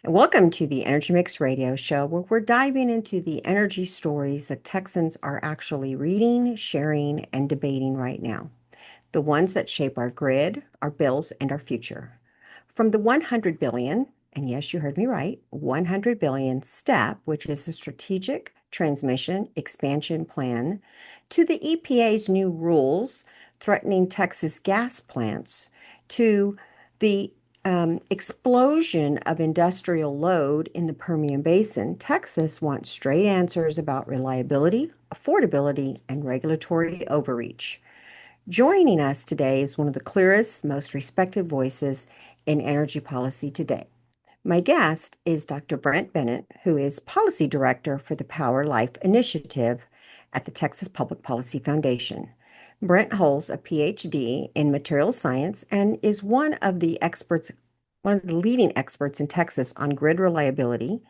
Welcome to the Energy Mixx Radio Show, where we're diving into the energy stories that Texans are actually reading, sharing, and debating right now. The ones that shape our grid, our bills, and our future. From the 100 billion, and yes, you heard me right, 100 billion STEP, which is a strategic transmission expansion plan, to the EPA's new rules threatening Texas gas plants, to the explosion of industrial load in the Permian Basin. Texas wants straight answers about reliability, affordability, and regulatory overreach. Joining us today is one of the clearest, most respected voices in energy policy today. My guest is Dr. Brent Bennett, who is Policy Director for the Power Life Initiative at the Texas Public Policy Foundation. Brent holds a Ph.D. in materials science and is one of the leading experts in Texas on grid reliability,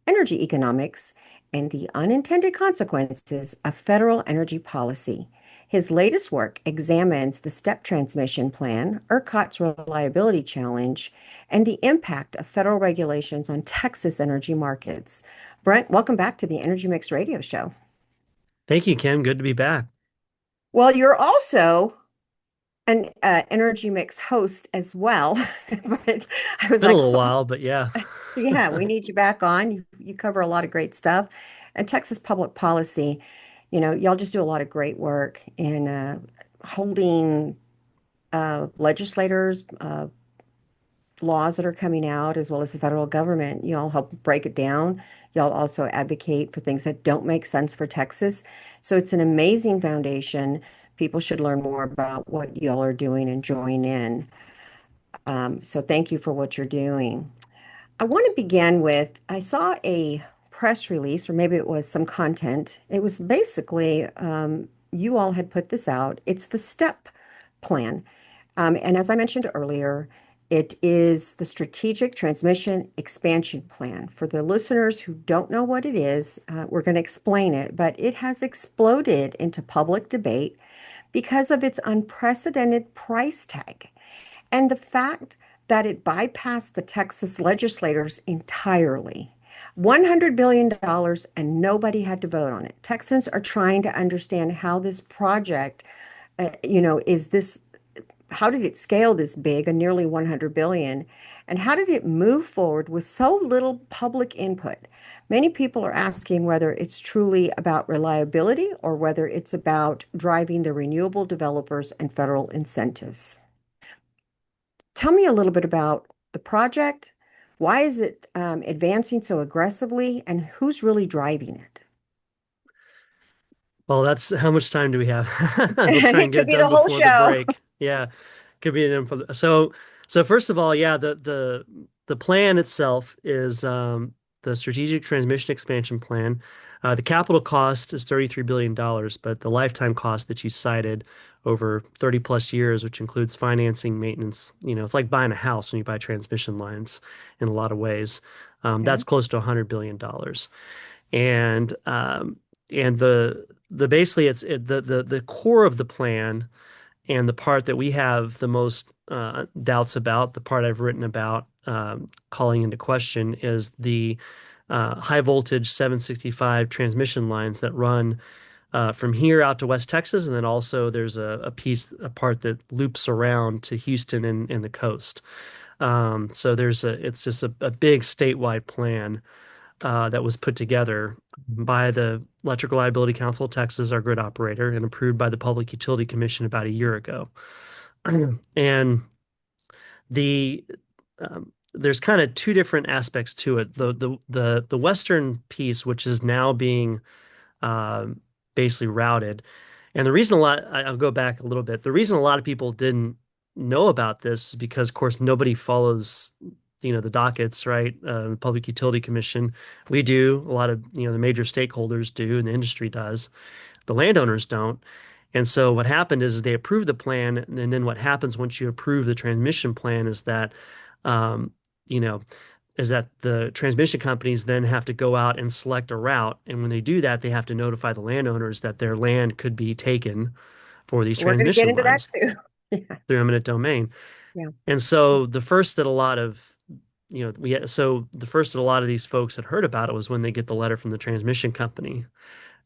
energy economics, and the unintended consequences of federal energy policy. His latest work examines the STEP Transmission Plan, ERCOT's Reliability Challenge, and the impact of federal regulations on Texas energy markets. Brent, welcome back to the Energy Mixx Radio Show. Thank you, Kym. Good to be back. Well, you're also an Energy Mixx host as well, but I was Been a like, little while, but yeah. yeah, we need you back on. You cover a lot of great stuff. And Texas public policy, y'all just do a lot of great work in holding legislators, laws that are coming out, as well as the federal government. Y'all help break it down. Y'all also advocate for things that don't make sense for Texas. So it's an amazing foundation. People should learn more about what y'all are doing and join in. So thank you for what you're doing. I want to begin with, I saw a press release, or maybe it was some content. It was basically, you all had put this out. It's the STEP plan. And as I mentioned earlier, it is the Strategic Transmission Expansion Plan. For the listeners who don't know what it is, we're going to explain it, but it has exploded into public debate because of its unprecedented price tag and the fact that it bypassed the Texas legislators entirely. $100 billion and nobody had to vote on it. Texans are trying to understand how this project, how did it scale this big, a nearly 100 billion, and how did it move forward with so little public input? Many people are asking whether it's truly about reliability or whether it's about driving the renewable developers and federal incentives. Tell me a little bit about the project. Why is it advancing so aggressively, and who's really driving it? Well, that's how much time do we have? We'll try and It get could it be the done whole before the show. break. Yeah, could be an info. So first of all, yeah, the plan itself is the Strategic Transmission Expansion Plan. The capital cost is $33 billion, but the lifetime cost that you cited over 30 plus years, which includes financing, maintenance, it's like buying a house when you buy transmission lines in a lot of ways. Okay. That's close to $100 billion. And the basically the core of the plan and the part that we have the most doubts about, the part I've written about calling into question is the high voltage 765 transmission lines that run from here out to West Texas, and then also there's a part that loops around to Houston and the coast. So it's just a big statewide plan that was put together by the Electric Reliability Council of Texas, our grid operator, and approved by the Public Utility Commission about a year ago. And the there's kind of two different aspects to it. The western piece, which is now being uh, basically routed, and the reason I'll go back a little bit. The reason a lot of people didn't know about this is because, of course, nobody follows the dockets, right? The Public Utility Commission. We do. A lot of, the major stakeholders do, and the industry does. The landowners don't. And so what happened is they approved the plan, and then what happens once you approve the transmission plan um, you know, is that the transmission companies then have to go out and select a route. And when they do that, they have to notify the landowners that their land could be taken for these We're going to get transmission into that lines too. Yeah. through eminent domain. Yeah. And so the first that a lot of so the first a lot of these folks had heard about it was when they get the letter from the transmission company,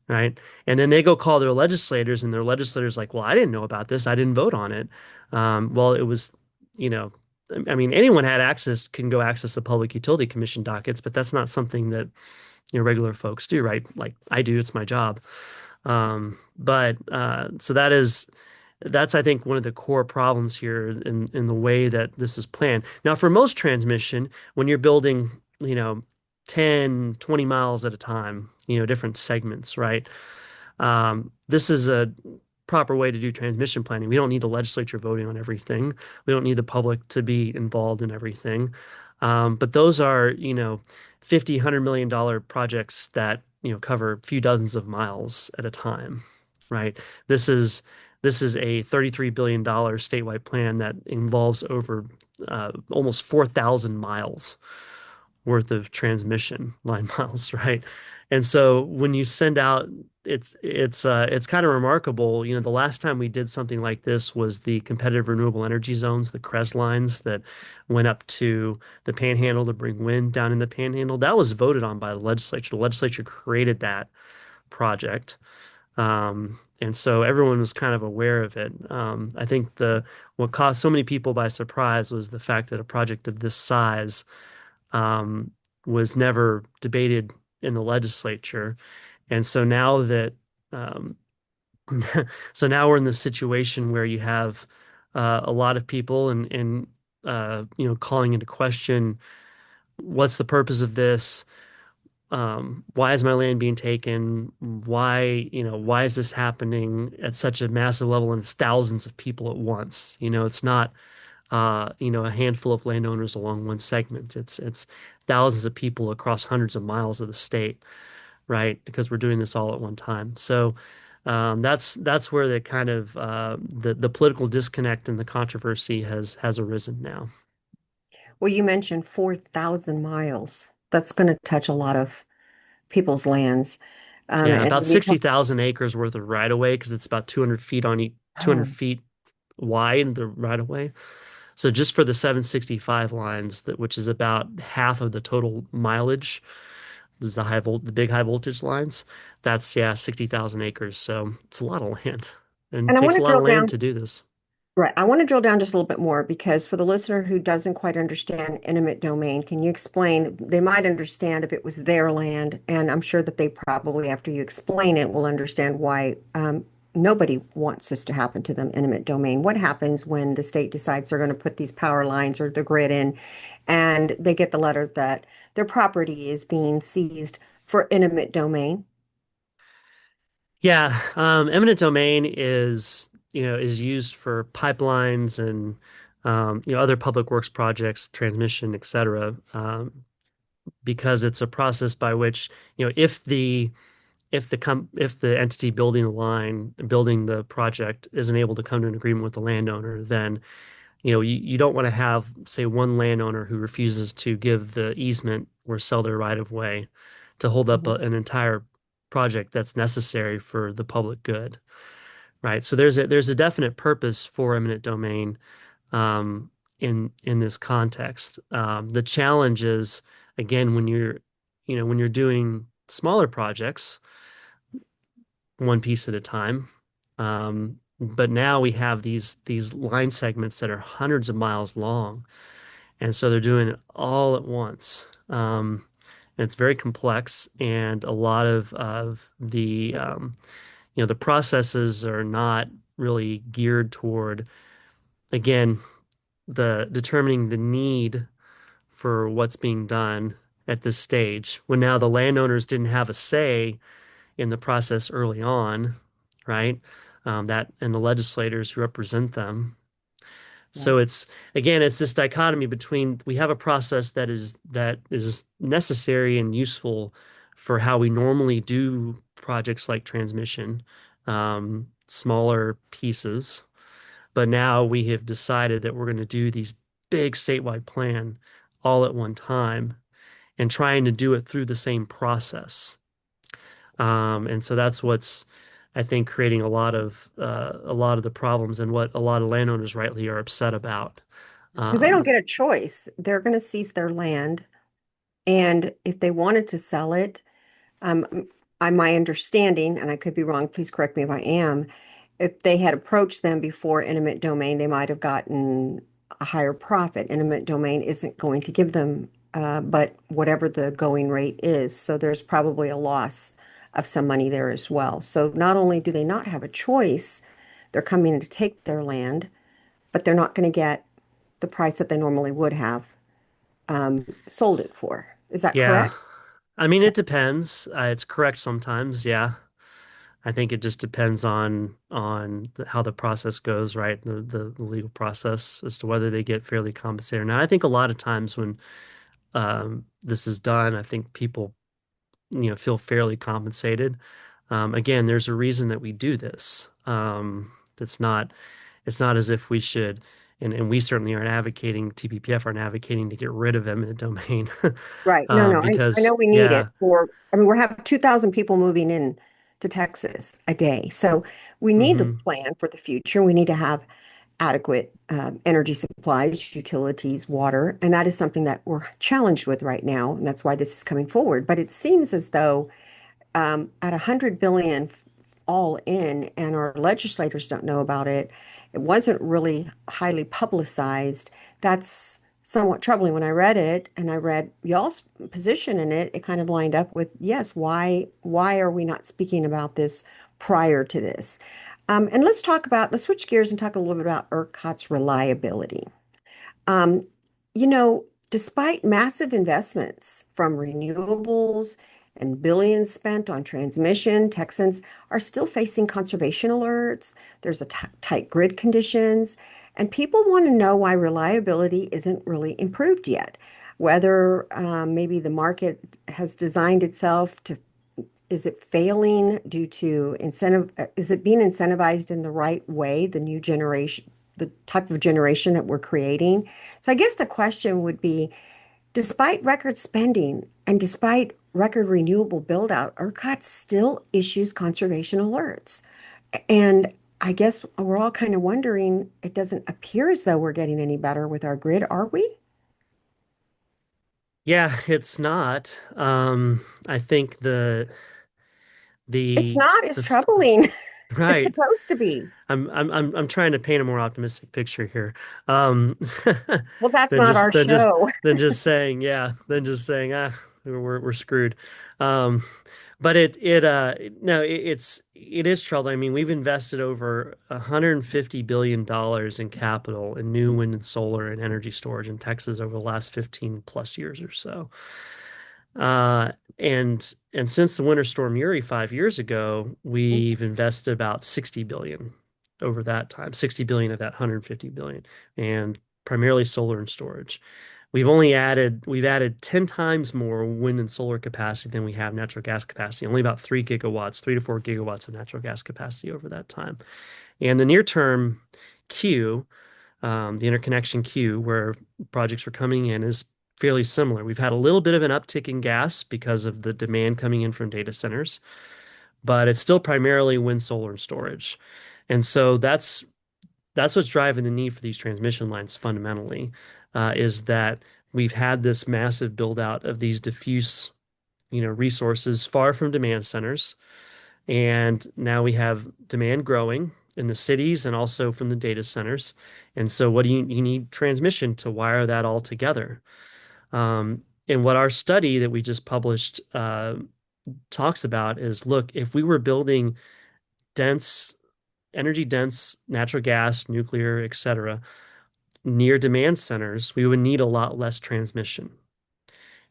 right? And then they go call their legislators, and their legislators like, well, I didn't know about this. I didn't vote on it. Well, it was, you know, I mean, anyone had access can go access the Public Utility Commission dockets, but that's not something that regular folks do, right? Like I do, it's my job. But so that's I think one of the core problems here in the way that this is planned. Now, for most transmission, when you're building, 10, 20 miles at a time, different segments, right? This is a proper way to do transmission planning. We don't need the legislature voting on everything. We don't need the public to be involved in everything. But those are, 50, $100 million projects that, cover a few dozens of miles at a time, right? This is this is a $33 billion statewide plan that involves over almost 4,000 miles worth of transmission line miles, right? And so when you send out, it's kind of remarkable. The last time we did something like this was the competitive renewable energy zones, the CREZ lines that went up to the Panhandle to bring wind down in the Panhandle. That was voted on by the legislature. The legislature created that project. And so everyone was kind of aware of it. I think the what caught so many people by surprise was the fact that a project of this size um, was never debated in the legislature. And so now that um, so now we're in this situation where you have a lot of people and calling into question what's the purpose of this? Why is my land being taken? Why is this happening at such a massive level and it's thousands of people at once? It's not a handful of landowners along one segment. It's thousands of people across hundreds of miles of the state, right? Because we're doing this all at one time. So that's where the kind of the political disconnect and the controversy has arisen now. Well, you mentioned 4,000 miles. That's going to touch a lot of people's lands. Yeah, And about we talk, 60,000 acres worth of right of way because it's about 200 feet on each, 200 oh, feet wide, the right of way. So just for the 765 lines, which is about half of the total mileage, this is the big high voltage lines. That's yeah, 60,000 acres. So it's a lot of land, and it and I want takes to a lot drill of land down. to do this. Right. I want to drill down just a little bit more because for the listener who doesn't quite understand eminent domain, can you explain? They might understand if it was their land, and I'm sure that they probably, after you explain it, will understand why nobody wants this to happen to them, eminent domain. What happens when the state decides they're going to put these power lines or the grid in, and they get the letter that their property is being seized for eminent domain? Yeah, eminent domain is used for pipelines and other public works projects, transmission, et cetera, because it's a process by which if the entity building the line, building the project isn't able to come to an agreement with the landowner, then you don't want to have, say, one landowner who refuses to give the easement or sell their right of way to hold up Mhm. an entire project that's necessary for the public good, right? So there's a definite purpose for eminent domain in this context. The challenge is again when you're doing smaller projects, one piece at a time. But now we have these line segments that are hundreds of miles long, and so they're doing it all at once. And it's very complex, and a lot of the processes are not really geared toward, again, the determining the need for what's being done at this stage. When now the landowners didn't have a say in the process early on, right? That and the legislators who represent them. Right. So it's this dichotomy between we have a process that is necessary and useful for how we normally do projects like transmission, smaller pieces, but now we have decided that we're going to do these big statewide plan all at one time and trying to do it through the same process. And so that's what's, I think, creating a lot of the problems and what a lot of landowners rightly are upset about. Because they don't Um, get a choice. They're going to seize their land. And if they wanted to sell it, my understanding, and I could be wrong, please correct me if I am, if they had approached them before eminent domain, they might have gotten a higher profit. Eminent domain isn't going to give them, but whatever the going rate is. So there's probably a loss of some money there as well. So not only do they not have a choice, they're coming in to take their land, but they're not going to get the price that they normally would have sold it for. Is that yeah. correct? I mean, Okay. it depends. It's correct sometimes. Yeah. I think it just depends on how the process goes, right? The legal process as to whether they get fairly compensated. Now, I think a lot of times when this is done, I think people, feel fairly compensated. Again, there's a reason that we do this. It's not as if we should, and we certainly aren't advocating, TPPF aren't advocating to get rid of eminent domain. Right. No, no. I Because know we need it yeah. for, I mean, we're having 2,000 people moving in to Texas a day. So we need to Hmm. plan for the future. We need to have adequate energy supplies, utilities, water. And that is something that we're challenged with right now. And that's why this is coming forward. But it seems as though at 100 billion all in, and our legislators don't know about it. It wasn't really highly publicized. That's somewhat troubling. When I read it and I read y'all's position in it, it kind of lined up with, yes, why are we not speaking about this prior to this? And let's switch gears and talk a little bit about ERCOT's reliability. Um, Despite massive investments from renewables and billions spent on transmission, Texans are still facing conservation alerts. There's a tight grid conditions, and people want to know why reliability isn't really improved yet. Whether maybe the market has designed itself to, is it failing due to incentive? Is it being incentivized in the right way, the new generation, the type of generation that we're creating? So I guess the question would be, despite record spending and despite record renewable build out, ERCOT still issues conservation alerts. And I guess we're all kind of wondering, it doesn't appear as though we're getting any better with our grid, are we? Yeah, it's not. I think It's the not as the troubling. It's right. supposed to be. I'm trying to paint a more optimistic picture here. Um, Well, that's than not just our than just show. than just saying, yeah, than just saying, we're screwed. Um, but no, it is troubling. I mean, we've invested over $150 billion in capital in new wind and solar and energy storage in Texas over the last 15 plus years or so. Uh, and since the winter storm Uri 5 years ago, we've invested about 60 billion over that time, 60 billion of that 150 billion, and primarily solar and storage. We've added 10 times more wind and solar capacity than we have natural gas capacity, only about 3 gigawatts, 3 to 4 gigawatts of natural gas capacity over that time. And the near term queue, the interconnection queue where projects are coming in is fairly similar. We've had a little bit of an uptick in gas because of the demand coming in from data centers, but it's still primarily wind, solar, and storage. And so that's what's driving the need for these transmission lines fundamentally, is that we've had this massive build out of these diffuse, resources far from demand centers. And now we have demand growing in the cities and also from the data centers. And so what do you need transmission to wire that all together? And what our study that we just published talks about is, look, if we were building dense, energy dense natural gas, nuclear, et cetera, near demand centers, we would need a lot less transmission.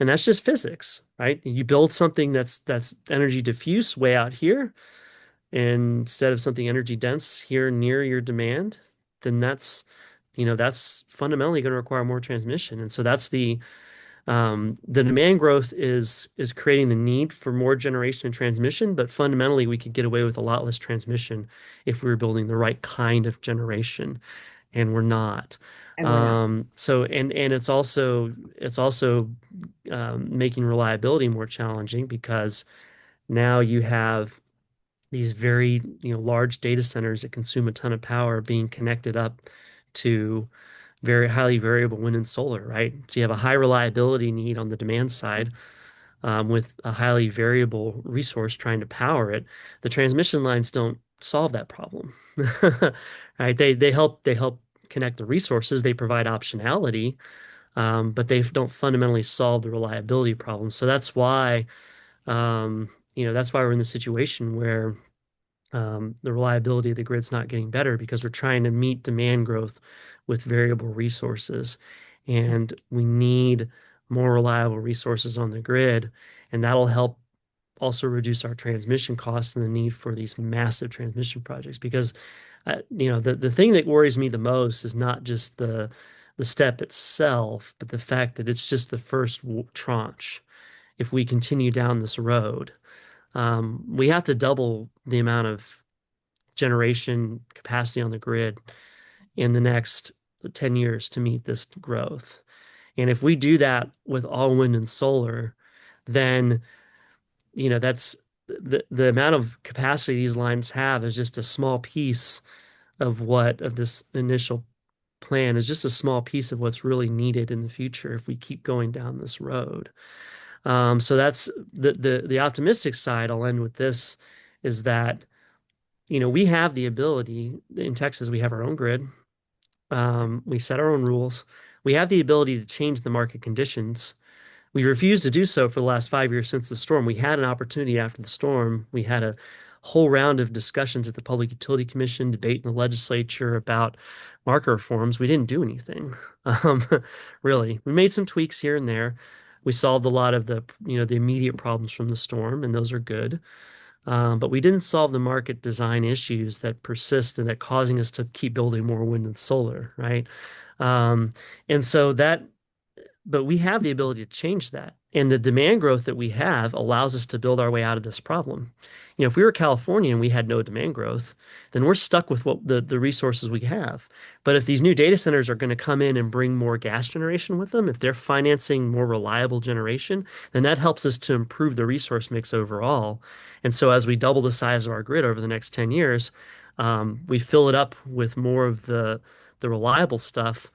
And that's just physics, right? You build something that's energy diffuse way out here, instead of something energy dense here near your demand, then that's fundamentally going to require more transmission. And so the demand growth is creating the need for more generation and transmission, but fundamentally we could get away with a lot less transmission if we were building the right kind of generation, and we're not. And we're not. And it's also making reliability more challenging because now you have these very, large data centers that consume a ton of power being connected up to very highly variable wind and solar, right? So you have a high reliability need on the demand side, with a highly variable resource trying to power it. The transmission lines don't solve that problem, right? They help connect the resources. They provide optionality, but they don't fundamentally solve the reliability problem. So that's why, that's why we're in the situation where the reliability of the grid's not getting better because we're trying to meet demand growth with variable resources. And we need more reliable resources on the grid, and that'll help also reduce our transmission costs and the need for these massive transmission projects. Because, the thing that worries me the most is not just the step itself, but the fact that it's just the first tranche. If we continue down this road, we have to double the amount of generation capacity on the grid in the next 10 years to meet this growth. And if we do that with all wind and solar, then, that's the amount of capacity these lines have is just a small piece of this initial plan is just a small piece of what's really needed in the future if we keep going down this road. So that's the optimistic side. I'll end with this is that we have the ability in Texas, we have our own grid. We set our own rules. We have the ability to change the market conditions. We refused to do so for the last 5 years since the storm. We had an opportunity after the storm. We had a whole round of discussions at the Public Utility Commission, debate in the legislature about market reforms. We didn't do anything, um, really. We made some tweaks here and there. We solved a lot of the immediate problems from the storm, and those are good. But we didn't solve the market design issues that persist and that causing us to keep building more wind and solar, right? Um, and so but we have the ability to change that. And the demand growth that we have allows us to build our way out of this problem. If we were California and we had no demand growth, then we're stuck with what the resources we have. But if these new data centers are going to come in and bring more gas generation with them, if they're financing more reliable generation, then that helps us to improve the resource mix overall. And so as we double the size of our grid over the next 10 years, we fill it up with more of the reliable stuff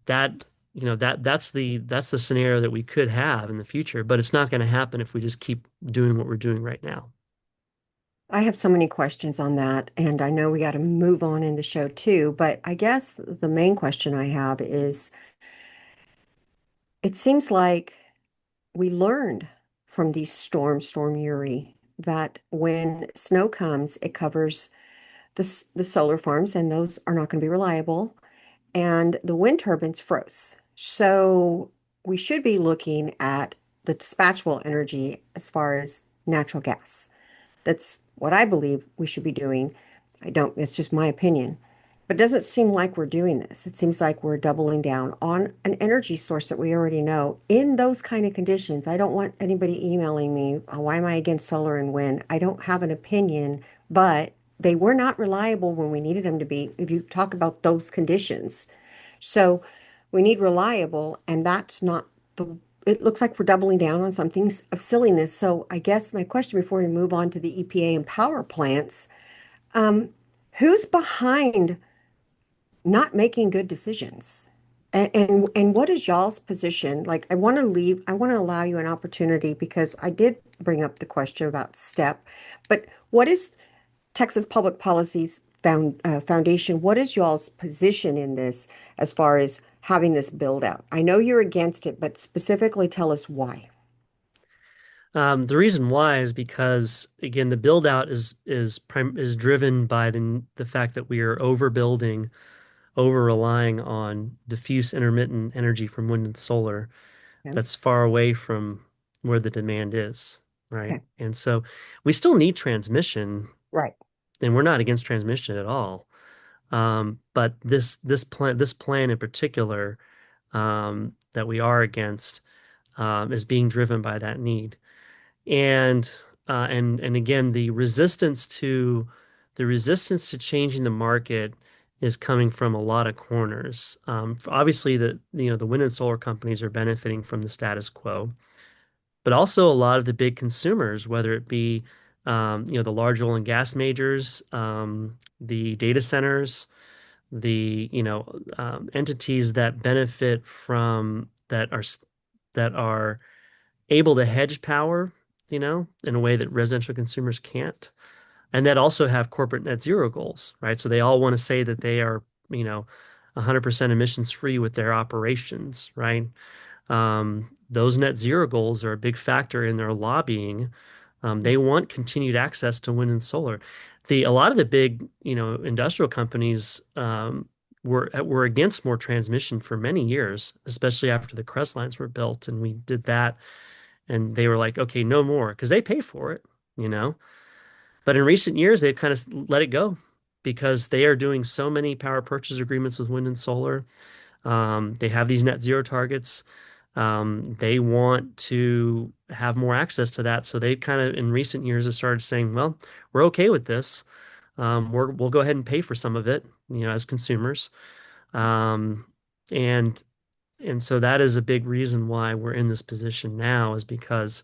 that that's the scenario that we could have in the future, but it's not going to happen if we just keep doing what we're doing right now. I have so many questions on that, and I know we got to move on in the show too, but I guess the main question I have is it seems like we learned from these Storm Uri, that when snow comes, it covers the solar farms, and those are not going to be reliable, and the wind turbines froze. So we should be looking at the dispatchable energy as far as natural gas. That's what I believe we should be doing. I don't, it's just my opinion. But it doesn't seem like we're doing this. It seems like we're doubling down on an energy source that we already know in those kind of conditions. I don't want anybody emailing me, "Oh, why am I against solar and wind?" I don't have an opinion, but they were not reliable when we needed them to be, if you talk about those conditions. So we need reliable, and that's not the, it looks like we're doubling down on some things of silliness. So I guess my question before we move on to the EPA and power plants, um, who's behind not making good decisions? And what is y'all's position? Like, I want to allow you an opportunity because I did bring up the question about STEP, but what is Texas Public Policy's foundation? What is y'all's position in this as far as having this build out? I know you're against it, but specifically tell us why. The reason why is because again, the build out is driven by the fact that we are overbuilding, over relying on diffuse intermittent energy from wind and solar Yeah. that's far away from where the demand is, right? Okay. And so we still need transmission, Right. and we're not against transmission at all. But this plan in particular, that we are against, is being driven by that need. And again, the resistance to changing the market is coming from a lot of corners. Obviously, the wind and solar companies are benefiting from the status quo, but also a lot of the big consumers, whether it be the large oil and gas majors, the data centers, the entities that benefit from that are able to hedge power, in a way that residential consumers can't, and that also have corporate net zero goals, right? So they all want to say that they are, you know, 100% emissions free with their operations, right? Those net zero goals are a big factor in their lobbying. They want continued access to wind and solar. A lot of the big, industrial companies were against more transmission for many years, especially after the crest lines were built, and we did that, and they were like, okay, no more, because they pay for it, you know. But in recent years, they've kind of let it go because they are doing so many power purchase agreements with wind and solar. They have these net zero targets. They want to have more access to that. So they kind of, in recent years, have started saying, well, we're okay with this. We'll go ahead and pay for some of it, as consumers. Um, and and so that is a big reason why we're in this position now, is because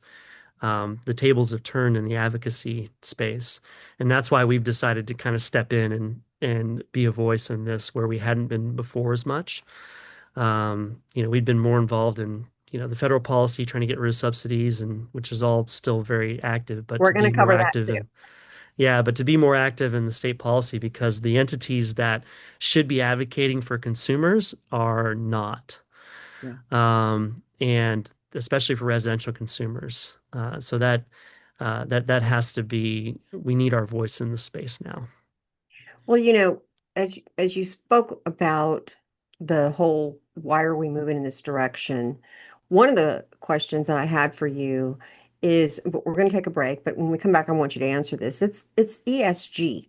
the tables have turned in the advocacy space. And that's why we've decided to kind of step in and be a voice in this where we hadn't been before as much. We'd been more involved in, the federal policy trying to get rid of subsidies, and which is all still very active, but We're to going be to more cover that active too. in, yeah, but to be more active in the state policy, because the entities that should be advocating for consumers are not. Yeah. And especially for residential consumers. So that has to be. We need our voice in the space now. Well, as you spoke about the whole why are we moving in this direction, one of the questions that I had for you is, but we're going to take a break, but when we come back, I want you to answer this. It's ESG.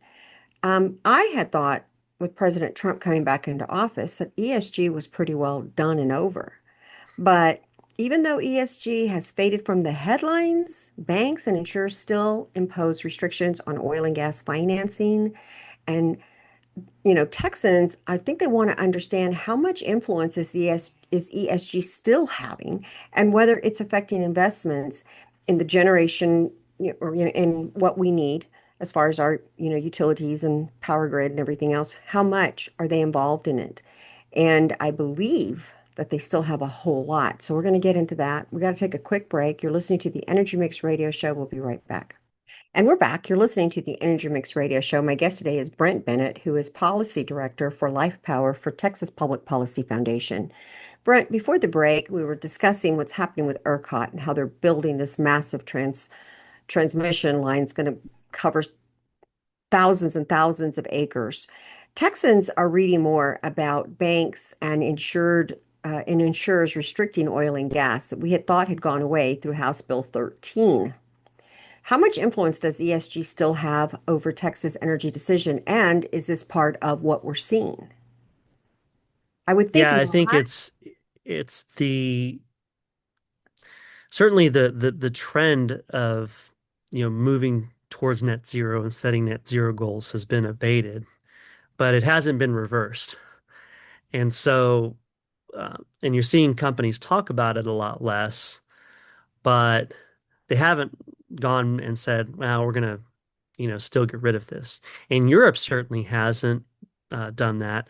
I had thought with President Trump coming back into office that ESG was pretty well done and over. But even though ESG has faded from the headlines, banks and insurers still impose restrictions on oil and gas financing. And Texans, I think they want to understand how much influence is ESG still having, and whether it's affecting investments in the generation, or in what we need as far as our, utilities and power grid and everything else. How much are they involved in it? And I believe that they still have a whole lot. So we're going to get into that. We got to take a quick break. You're listening to the Energy Mixx Radio Show. We'll be right back. And we're back. You're listening to the Energy Mixx Radio Show. My guest today is Brent Bennett, who is Policy Director for Life Power for Texas Public Policy Foundation. Brent, before the break, we were discussing what's happening with ERCOT and how they're building this massive transmission line. It's going to cover thousands and thousands of acres. Texans are reading more about banks and insurers restricting oil and gas that we had thought had gone away through House Bill 13. How much influence does ESG still have over Texas energy decision? And is this part of what we're seeing? I would think Yeah, I think not. it's the certainly the trend of moving towards net zero and setting net zero goals has been abated, but it hasn't been reversed. And so, and you're seeing companies talk about it a lot less, but they haven't gone and said, well, we're going to, still get rid of this. And Europe certainly hasn't done that.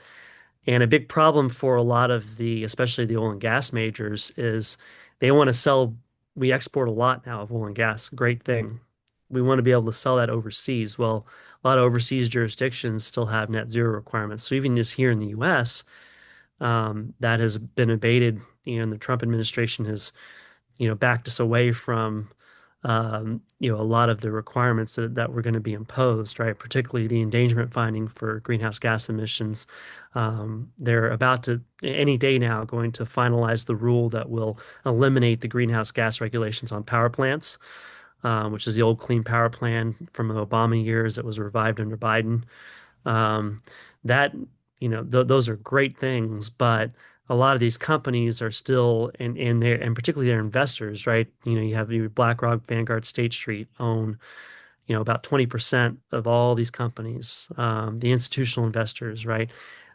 And a big problem for a lot of especially the oil and gas majors, is they want to sell. We export a lot now of oil and gas. Great thing. We want to be able to sell that overseas. Well, a lot of overseas jurisdictions still have net zero requirements. So even just here in the U.S., that has been abated. And the Trump administration has, backed us away from, a lot of the requirements that were going to be imposed, right? Particularly the endangerment finding for greenhouse gas emissions. They're about to, any day now, going to finalize the rule that will eliminate the greenhouse gas regulations on power plants, which is the old Clean Power Plan from the Obama years that was revived under Biden. Um, that, those are great things, but a lot of these companies are still in there, and particularly their investors, right? You have your BlackRock, Vanguard, State Street own, about 20% of all these companies. The institutional investors, right?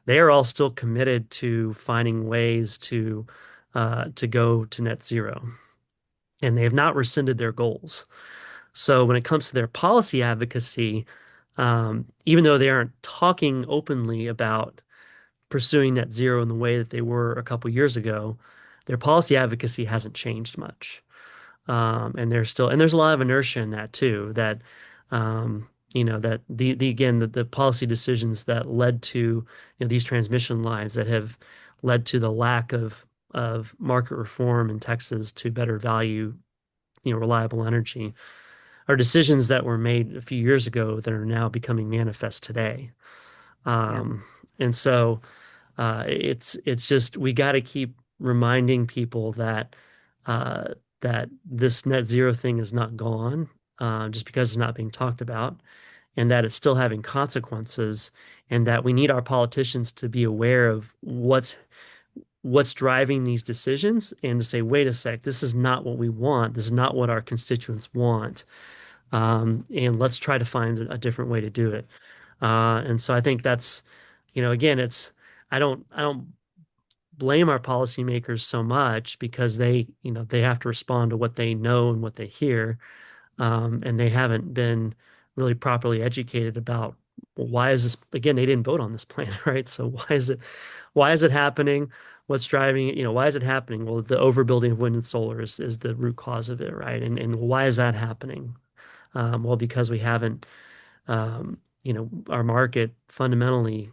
They are all still committed to finding ways to go to net zero, and they have not rescinded their goals. So when it comes to their policy advocacy, even though they aren't talking openly about pursuing net zero in the way that they were a couple years ago, their policy advocacy hasn't changed much. And there's a lot of inertia in that too, that, that the policy decisions that led to, these transmission lines that have led to the lack of market reform in Texas to better value, reliable energy are decisions that were made a few years ago that are now becoming manifest today. Yeah. Um, and so it's just we got to keep reminding people uh, that this net zero thing is not gone just because it's not being talked about, and that it's still having consequences, and that we need our politicians to be aware of what's driving these decisions and to say, wait a sec, this is not what we want. This is not what our constituents want. And let's try to find a different way to do it. And so I think that's, again, I don't blame our policymakers so much because they have to respond to what they know and what they hear, and they haven't been really properly educated about, well, why is this? Again, they didn't vote on this plan, right? So why is it happening? What's driving it? Why is it happening? Well, the overbuilding of wind and solar is the root cause of it, right? And why is that happening? Well, because we haven't, our market fundamentally,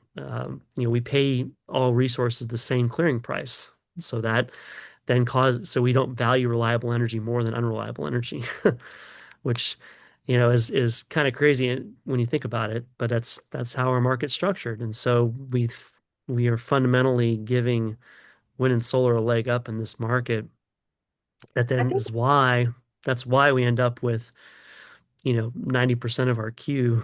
we pay all resources the same clearing price. So that then so we don't value reliable energy more than unreliable energy, which, is kind of crazy when you think about it, but that's how our market's structured. And so we are fundamentally giving wind and solar a leg up in this market. That I then think is why that's why we end up with 90% of our queue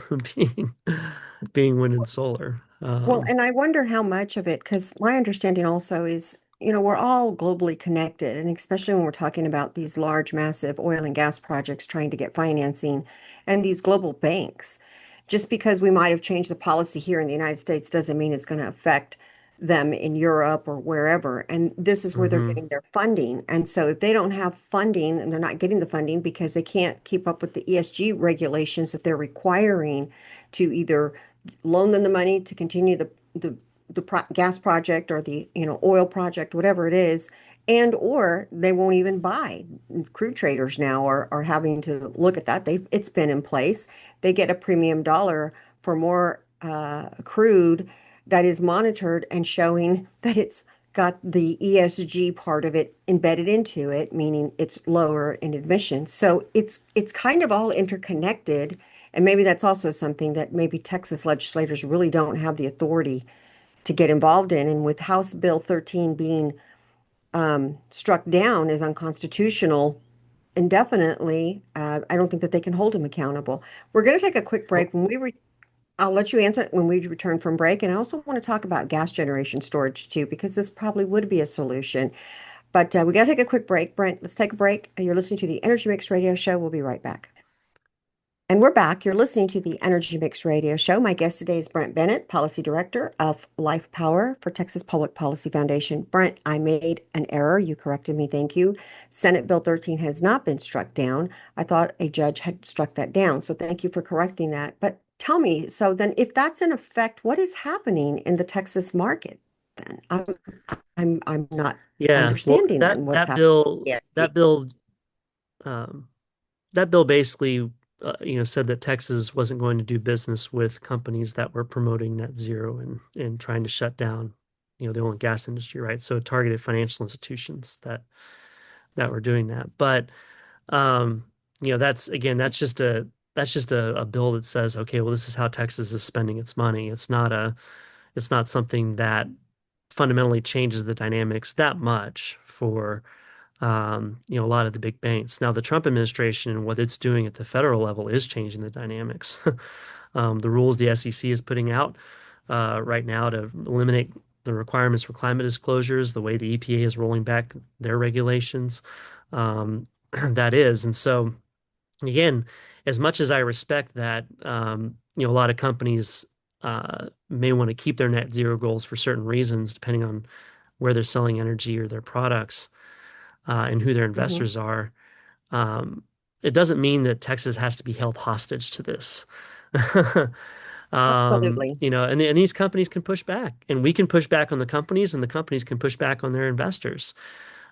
being wind and solar. Well, and I wonder how much of it, because my understanding also is, we're all globally connected, and especially when we're talking about these large, massive oil and gas projects trying to get financing and these global banks. Just because we might have changed the policy here in the United States doesn't mean it's going to affect them in Europe or wherever. And this is where they're hmm getting their funding. And so if they don't have funding and they're not getting the funding because they can't keep up with the ESG regulations that they're requiring to either loan them the money to continue the gas project or the oil project, whatever it is, and or they won't even buy. Crude traders now are having to look at that. It's been in place. They get a premium dollar for more crude that is monitored and showing that it's got the ESG part of it embedded into it, meaning it's lower in emissions. So it's kind of all interconnected. And maybe that's also something that maybe Texas legislators really don't have the authority to get involved in. And with House Bill 13 being struck down as unconstitutional indefinitely, I don't think that they can hold him accountable. We're going to take a quick break. I'll let you answer it when we return from break. And I also want to talk about gas generation storage too, because this probably would be a solution. But we got to take a quick break. Brent, let's take a break. You're listening to the Energy Mixx Radio Show. We'll be right back. And we're back. You're listening to the Energy Mixx Radio Show. My guest today is Brent Bennett, Policy Director of Life Power for Texas Public Policy Foundation. Brent, I made an error. You corrected me. Thank you. Senate Bill 13 has not been struck down. I thought a judge had struck that down. So thank you for correcting that. But tell me, so then if that's in effect, what is happening in the Texas market then? I'm not Yeah, well, understanding then what's that happening. bill Yes. that bill um, that bill basically said that Texas wasn't going to do business with companies that were promoting net zero and trying to shut down the oil and gas industry, right? So it targeted financial institutions that were doing that. But um, that's just a bill that says, okay, well, this is how Texas is spending its money. It's not something that fundamentally changes the dynamics that much for a lot of the big banks. Now, the Trump administration and what it's doing at the federal level is changing the dynamics. The rules the SEC is putting out right now to eliminate the requirements for climate disclosures, the way the EPA is rolling back their regulations, that is. And so, again, as much as I respect that, a lot of companies may want to keep their net zero goals for certain reasons, depending on where they're selling energy or their products and who their Mhm. investors are. Um, it doesn't mean that Texas has to be held hostage to this. Absolutely. And these companies can push back, and we can push back on the companies, and the companies can push back on their investors.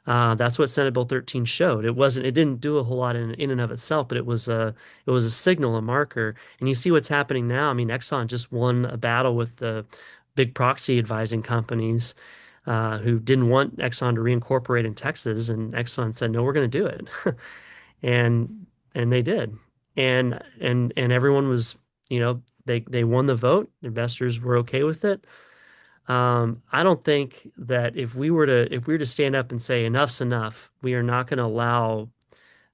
That's what Senate Bill 13 showed. It didn't do a whole lot in and of itself, but it was a signal, a marker. And you see what's happening now. I mean, Exxon just won a battle with the big proxy advising companies who didn't want Exxon to reincorporate in Texas, and Exxon said, "No, we're going to do it," and they did, and everyone was, they won the vote. Investors were okay with it. I don't think that if we were to stand up and say enough's enough, we're not going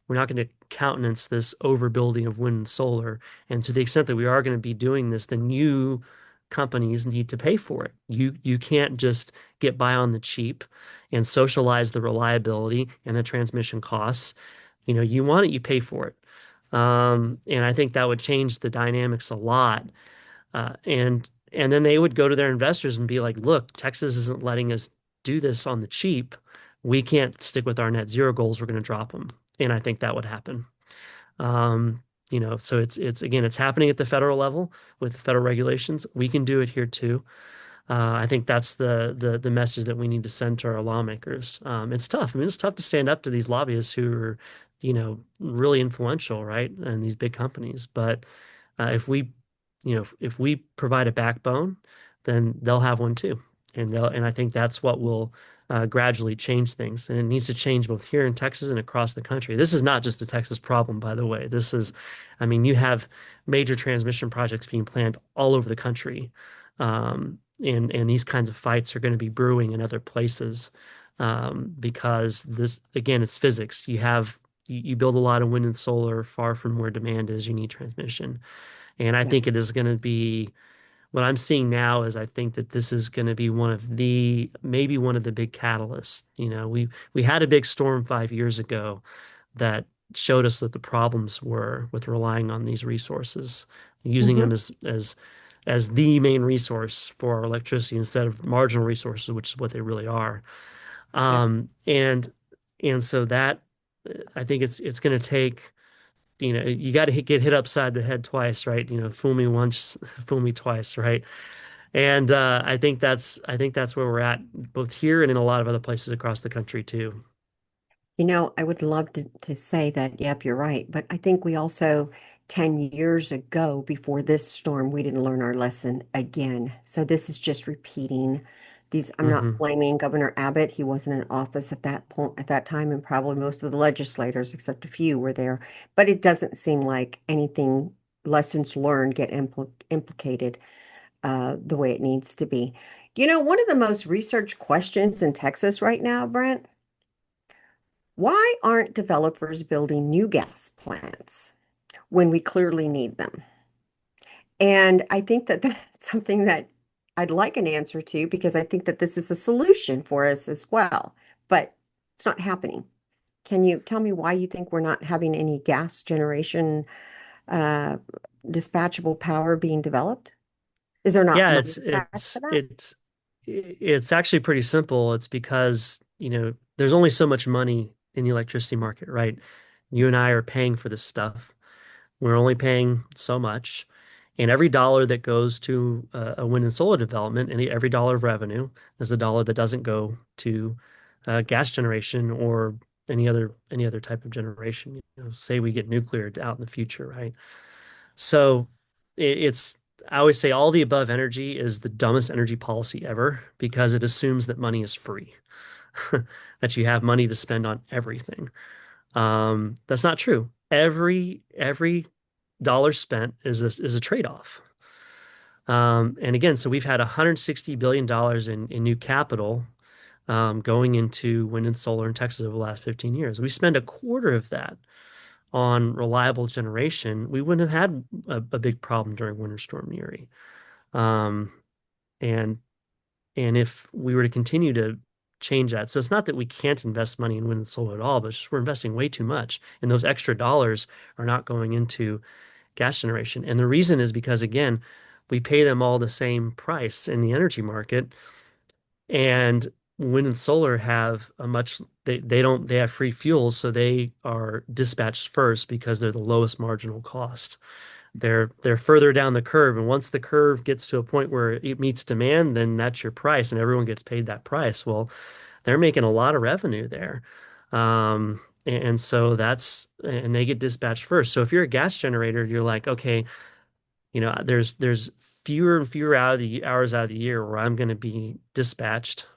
to countenance this overbuilding of wind and solar. And to the extent that we are going to be doing this, then you companies need to pay for it. You can't just get by on the cheap and socialize the reliability and the transmission costs. You want it, you pay for it. And I think that would change the dynamics a lot. And then they would go to their investors and be like, look, Texas isn't letting us do this on the cheap. We can't stick with our net zero goals. We're going to drop them. And I think that would happen. So it's again, it's happening at the federal level with federal regulations. We can do it here too. I think that's the message that we need to send to our lawmakers. It's tough. I mean, it's tough to stand up to these lobbyists who are, really influential, right? And these big companies. But if we provide a backbone, then they'll have one too. And I think that's what will gradually change things. And it needs to change both here in Texas and across the country. This is not just a Texas problem, by the way. I mean, you have major transmission projects being planned all over the country. And these kinds of fights are going to be brewing in other places because this, again, it's physics. You build a lot of wind and solar far from where demand is. You need transmission. And I Yeah. think it is going to be what I'm seeing now is I think that this is going to be maybe one of the big catalysts. We had a big storm 5 years ago that showed us that the problems were with relying on these resources, using Hmm. them as the main resource for our electricity instead of marginal resources, which is what they really are. Yeah. And so that I think it's going to take, you got to get hit upside the head twice, right? Fool me once, fool me twice, right? And I think that's where we're at, both here and in a lot of other places across the country too. I would love to say that, yep, you're right. But I think we also, 10 years ago, before this storm, we didn't learn our lesson again. So this is just repeating these. I'm not Hmm. blaming Governor Abbott. He wasn't in office at that point, at that time, and probably most of the legislators, except a few, were there. But it doesn't seem like anything, lessons learned get implicated the way it needs to be. One of the most researched questions in Texas right now, Brent, why aren't developers building new gas plants when we clearly need them? And I think that that's something that I'd like an answer to because I think that this is a solution for us as well, but it's not happening. Can you tell me why you think we're not having any gas generation, uh, dispatchable power being developed? Is there not Yeah, money attached to that? it's actually pretty simple. It's because, there's only so much money in the electricity market, right? You and I are paying for this stuff. We're only paying so much. And every dollar that goes to a wind and solar development, and every dollar of revenue is a dollar that doesn't go to gas generation or any other type of generation. Say we get nuclear out in the future, right? So it's I always say all the above energy is the dumbest energy policy ever because it assumes that money is free, that you have money to spend on everything. That's not true. Every dollar spent is a trade-off. And again, so we've had $160 billion in new capital going into wind and solar in Texas over the last 15 years. We spend a quarter of that on reliable generation. We wouldn't have had a big problem during Winter Storm Uri. Um, and and if we were to continue to change that, so it's not that we can't invest money in wind and solar at all, but it's just we're investing way too much, and those extra dollars are not going into gas generation. And the reason is because, again, we pay them all the same price in the energy market. And wind and solar have they have free fuels, so they are dispatched first because they're the lowest marginal cost. They're further down the curve, and once the curve gets to a point where it meets demand, then that's your price, and everyone gets paid that price. Well, they're making a lot of revenue there. And so and they get dispatched first. So if you're a gas generator, you're like, okay, there's fewer and fewer hours out of the year where I'm going to be dispatched,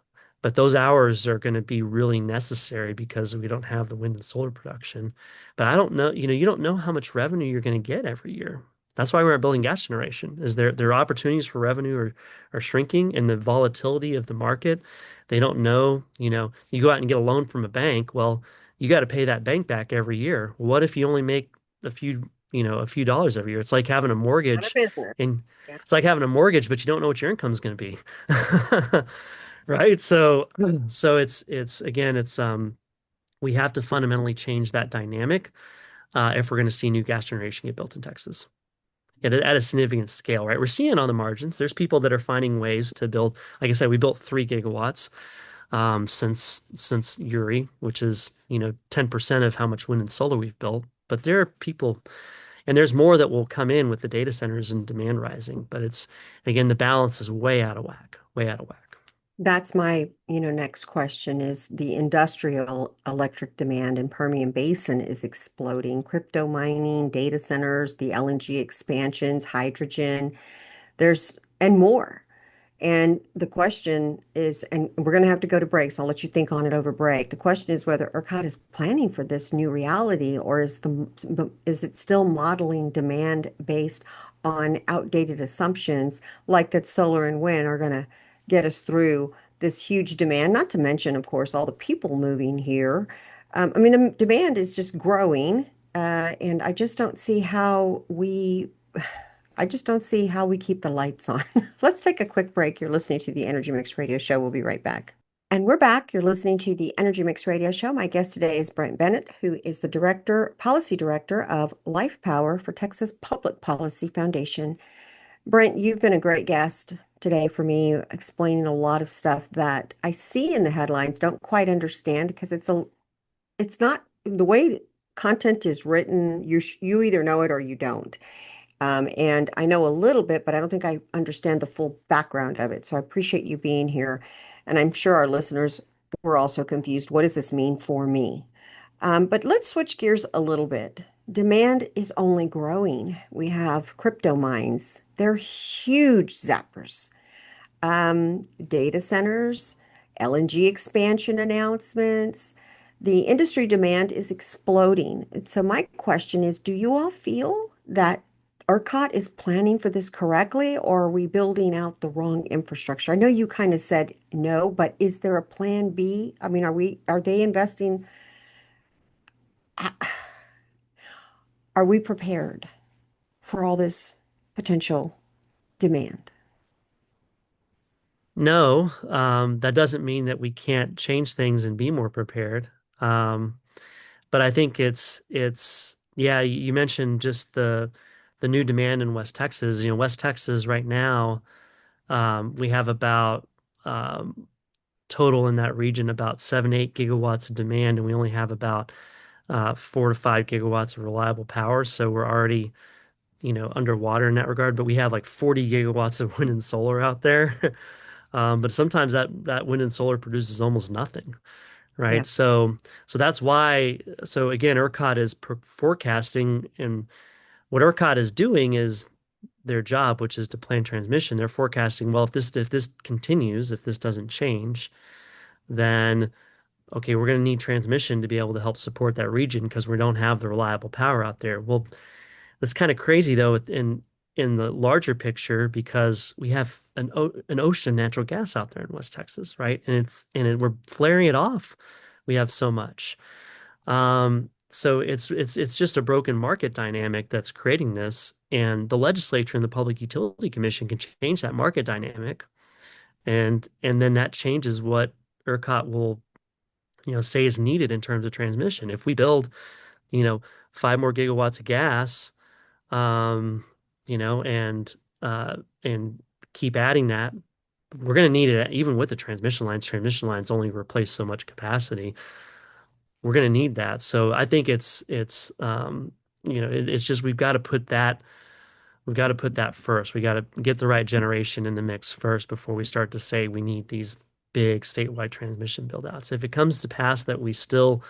but those hours are going to be really necessary because we don't have the wind and solar production. But I don't know, you don't know how much revenue you're going to get every year. That's why we're building gas generation. Is there are opportunities for revenue are shrinking, and the volatility of the market. They don't know, you go out and get a loan from a bank. Well, you got to pay that bank back every year. What if you only make a few dollars every year? It's like having a Not a mortgage, business. and Yeah. it's like having a mortgage, but you don't know what your income is going to be. Right? So it's again, we have to fundamentally change that dynamic if we're going to see new gas generation get built in Texas at a significant scale, right? We're seeing on the margins. There's people that are finding ways to build. Like I said, we built 3 gigawatts since Uri, which is 10% of how much wind and solar we've built. But there are people, and there's more that will come in with the data centers and demand rising. But it's again, the balance is way out of whack, way out of whack. That's my, next question is the industrial electric demand in Permian Basin is exploding. Crypto mining, data centers, the LNG expansions, hydrogen, and more. And the question is, and we're going to have to go to break, so I'll let you think on it over break. The question is whether ERCOT is planning for this new reality, or is it still modeling demand based on outdated assumptions, like that solar and wind are going to get us through this huge demand, not to mention, of course, all the people moving here. I mean, the demand is just growing, and I just don't see how we keep the lights on. Let's take a quick break. You're listening to the Energy Mixx Radio Show. We'll be right back. And we're back. You're listening to the Energy Mixx Radio Show. My guest today is Brent Bennett, who is the policy director of Life Power for Texas Public Policy Foundation. Brent, you've been a great guest today for me, explaining a lot of stuff that I see in the headlines, don't quite understand because it's not the way content is written. You either know it or you don't. And I know a little bit, but I don't think I understand the full background of it. So I appreciate you being here. And I'm sure our listeners were also confused. What does this mean for me? But let's switch gears a little bit. Demand is only growing. We have crypto mines. They're huge zappers. Data centers, LNG expansion announcements. The industry demand is exploding. So my question is, do you all feel that ERCOT is planning for this correctly, or are we building out the wrong infrastructure? I know you kind of said no, but is there a plan B? I mean, are they investing? Are we prepared for all this potential demand? No, that doesn't mean that we can't change things and be more prepared. Um, but I think yeah, you mentioned just the new demand in West Texas. West Texas right now, we have about total in that region about 7, 8 gigawatts of demand, and we only have about 4 to 5 gigawatts of reliable power. So we're already, underwater in that regard. But we have like 40 gigawatts of wind and solar out there. But sometimes that wind and solar produces almost nothing, right? Yeah. So that's why. So again, ERCOT is forecasting, and what ERCOT is doing is their job, which is to plan transmission. They're forecasting, well, if this continues, if this doesn't change, then okay, we're going to need transmission to be able to help support that region because we don't have the reliable power out there. Well, that's kind of crazy though in the larger picture because we have an ocean of natural gas out there in West Texas, right? We're flaring it off. We have so much. So it's just a broken market dynamic that's creating this, and the legislature and the Public Utility Commission can change that market dynamic, and then that changes what ERCOT will say is needed in terms of transmission. If we build, you know, 5 more gigawatts of gas, um, and keep adding that, we're going to need it even with the transmission lines. Transmission lines only replace so much capacity. We're going to need that. So I think it's just we've got to put that. we've got to put that first. We got to get the right generation in the mix first before we start to say we need these big statewide transmission build outs. If it comes to pass that we still,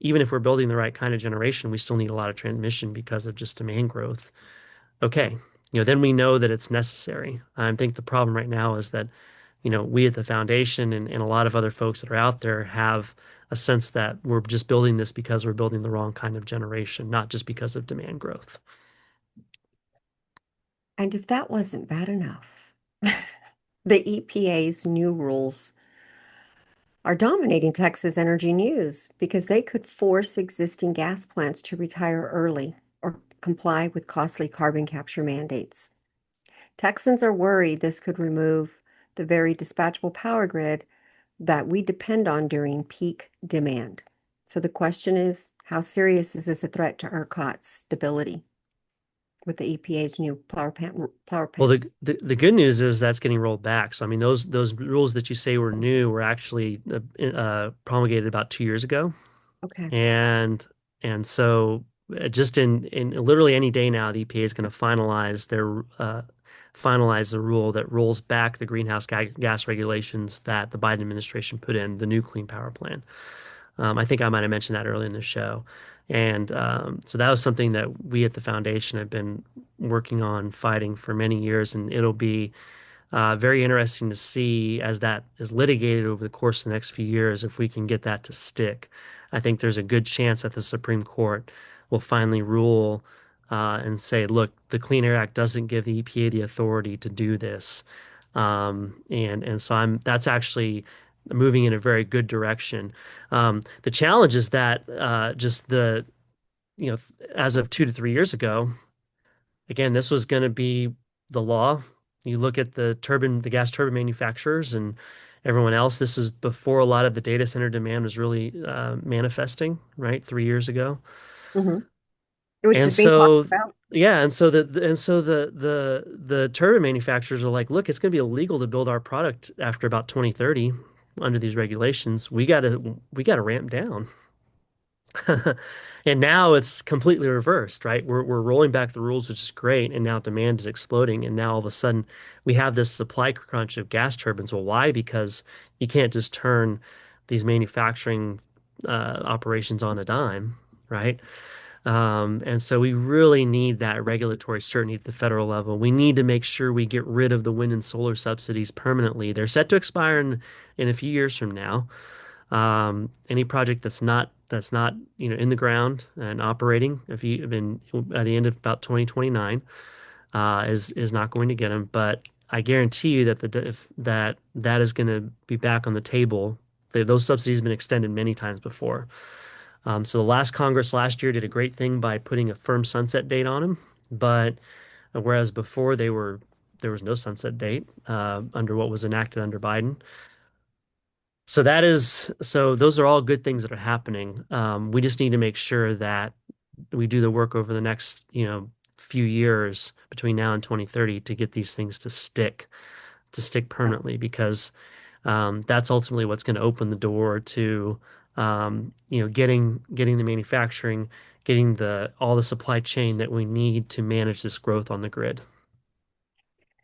even if we're building the right kind of generation, we still need a lot of transmission because of just demand growth. Okay, then we know that it's necessary. I think the problem right now is that, we at the foundation and a lot of other folks that are out there have a sense that we're just building this because we're building the wrong kind of generation, not just because of demand growth. And if that wasn't bad enough, the EPA's new rules are dominating Texas energy news because they could force existing gas plants to retire early or comply with costly carbon capture mandates. Texans are worried this could remove the very dispatchable power grid that we depend on during peak demand. So the question is, how serious is this a threat to ERCOT's stability with the EPA's new power Well, plant? the good news is that's getting rolled back. So I mean, those rules that you say were new were actually promulgated about 2 years ago, Okay. and so just in literally any day now, the EPA is going to finalize the rule that rolls back the greenhouse gas regulations that the Biden administration put in the new Clean Power Plan. I think I might have mentioned that earlier in the show. And so that was something that we at the foundation have been working on fighting for many years. And it'll be very interesting to see as that is litigated over the course of the next few years if we can get that to stick. I think there's a good chance that the Supreme Court will finally rule and say, look, the Clean Air Act doesn't give the EPA the authority to do this. And so that's actually moving in a very good direction. The challenge is that just as of 2 to 3 years ago, again, this was going to be the law. You look at the gas turbine manufacturers and everyone else. This is before a lot of the data center demand was really manifesting, right? 3 years ago. Hmm. It was And just being talked so, about. yeah, and so the turbine manufacturers are like, look, it's going to be illegal to build our product after about 2030 under these regulations. We got to ramp down. And now it's completely reversed, right? We're rolling back the rules, which is great, and now demand is exploding, and now all of a sudden we have this supply crunch of gas turbines. Well, why? Because you can't just turn these manufacturing operations on a dime, right? And so we really need that regulatory certainty at the federal level. We need to make sure we get rid of the wind and solar subsidies permanently. They're set to expire in a few years from now. Any project that's not in the ground and operating, if you've been at the end of about 2029, is not going to get them. But I guarantee you that that is going to be back on the table. Those subsidies have been extended many times before. So the last Congress last year did a great thing by putting a firm sunset date on them, but whereas before there was no sunset date under what was enacted under Biden. So those are all good things that are happening. We just need to make sure that we do the work over the next, few years between now and 2030 to get these things to stick permanently because that's ultimately what's going to open the door to getting the manufacturing, getting the all the supply chain that we need to manage this growth on the grid.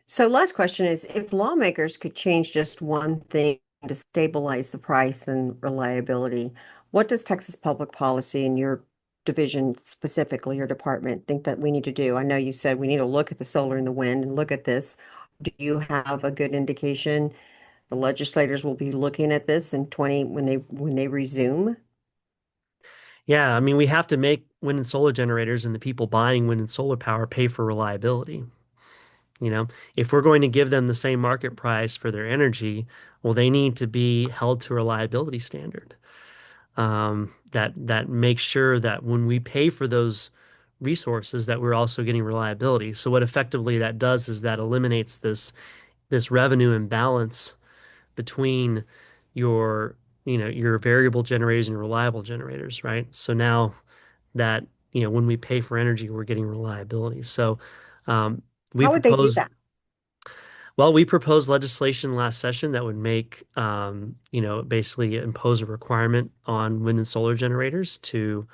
So last question is, if lawmakers could change just one thing to stabilize the price and reliability, what does Texas Public Policy and your division specifically, your department, think that we need to do? I know you said we need to look at the solar and the wind and look at this. Do you have a good indication the legislators will be looking at this in 20 when they resume? Yeah, I mean, we have to make wind and solar generators and the people buying wind and solar power pay for reliability. You know, if we're going to give them the same market price for their energy, well, they need to be held to a reliability standard that makes sure that when we pay for those resources, that we're also getting reliability. So what effectively that does is that eliminates this revenue imbalance between your your variable generators and reliable generators, right? So now that when we pay for energy, we're getting reliability. So um, we How would they do propose that? well, we proposed legislation last session that would make, basically impose a requirement on wind and solar generators to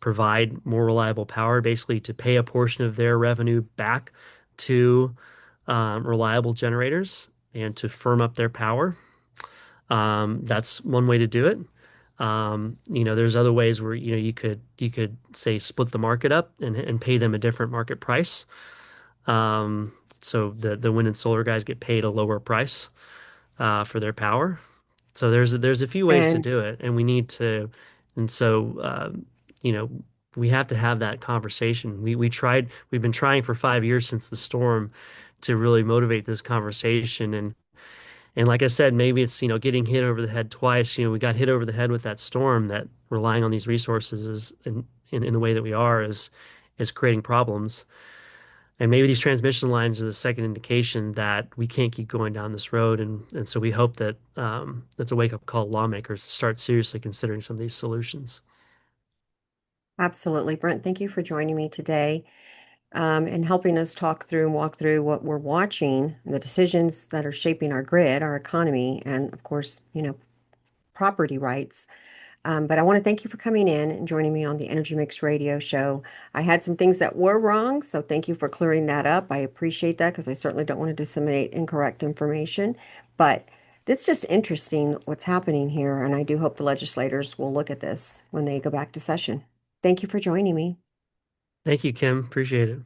provide more reliable power, basically to pay a portion of their revenue back to reliable generators and to firm up their power. That's one way to do it. There's other ways where you could say split the market up and pay them a different market price. So the wind and solar guys get paid a lower price for their power. So there's a few ways to And do it, and we need to, and so you know, we have to have that conversation. We've been trying for 5 years since the storm to really motivate this conversation, and like I said, maybe it's getting hit over the head twice. We got hit over the head with that storm that relying on these resources is in the way that we are is creating problems. And maybe these transmission lines are the second indication that we can't keep going down this road. And so we hope that that's a wake-up call to lawmakers to start seriously considering some of these solutions. absolutely, Brent, thank you for joining me today, and helping us talk through and walk through what we're watching, the decisions that are shaping our grid, our economy, and of course, property rights. But I want to thank you for coming in and joining me on the Energy Mixx Radio Show. I had some things that were wrong, so thank you for clearing that up. I appreciate that because I certainly don't want to disseminate incorrect information. But it's just interesting what's happening here, and I do hope the legislators will look at this when they go back to session. Thank you for joining me. Thank you, Kim. Appreciate it.